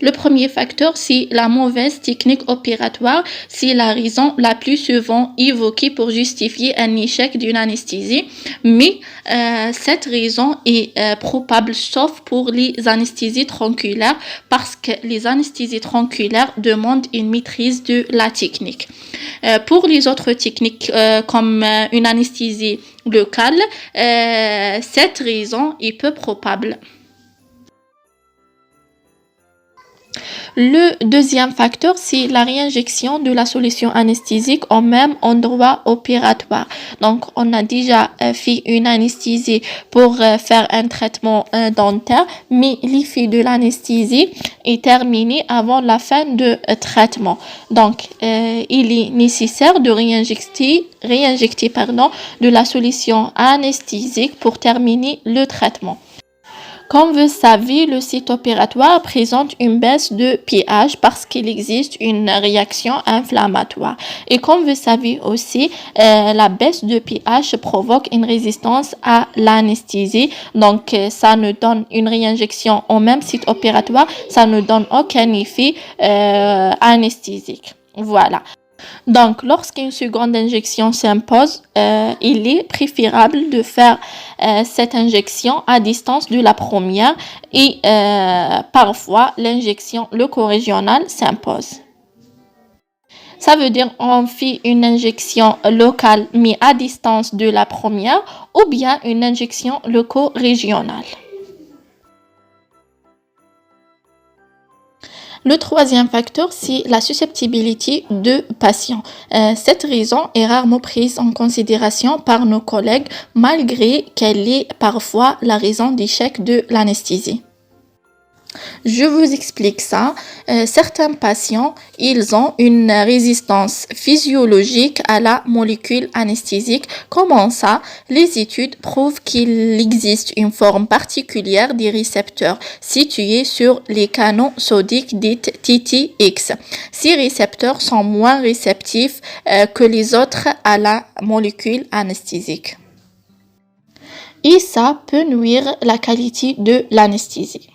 Le premier facteur, c'est la mauvaise technique opératoire. C'est la raison la plus souvent évoquée pour justifier un échec d'une anesthésie. Mais cette raison est probable sauf pour les anesthésies tronculaires parce que les anesthésies tronculaires demandent une maîtrise de la technique. Pour les autres techniques comme une anesthésie locale, cette raison est peu probable. Le deuxième facteur, c'est la réinjection de la solution anesthésique au même endroit opératoire. Donc, on a déjà fait une anesthésie pour faire un traitement dentaire, mais l'effet de l'anesthésie est terminé avant la fin de traitement. Donc, il est nécessaire de réinjecter de la solution anesthésique pour terminer le traitement. Comme vous savez, le site opératoire présente une baisse de pH parce qu'il existe une réaction inflammatoire. Et comme vous savez aussi, la baisse de pH provoque une résistance à l'anesthésie. Donc, ça ne donne une réinjection au même site opératoire, ça ne donne aucun effet anesthésique. Voilà. Donc, lorsqu'une seconde injection s'impose, il est préférable de faire cette injection à distance de la première et parfois l'injection loco-régionale s'impose. Ça veut dire on fait une injection locale mais à distance de la première ou bien une injection loco-régionale. Le troisième facteur, c'est la susceptibilité de patients. Cette raison est rarement prise en considération par nos collègues, malgré qu'elle est parfois la raison d'échec de l'anesthésie. Je vous explique ça. Certains patients, ils ont une résistance physiologique à la molécule anesthésique. Comment ça? Les études prouvent qu'il existe une forme particulière des récepteurs situés sur les canaux sodiques dits TTX. Ces récepteurs sont moins réceptifs que les autres à la molécule anesthésique. Et ça peut nuire la qualité de l'anesthésie.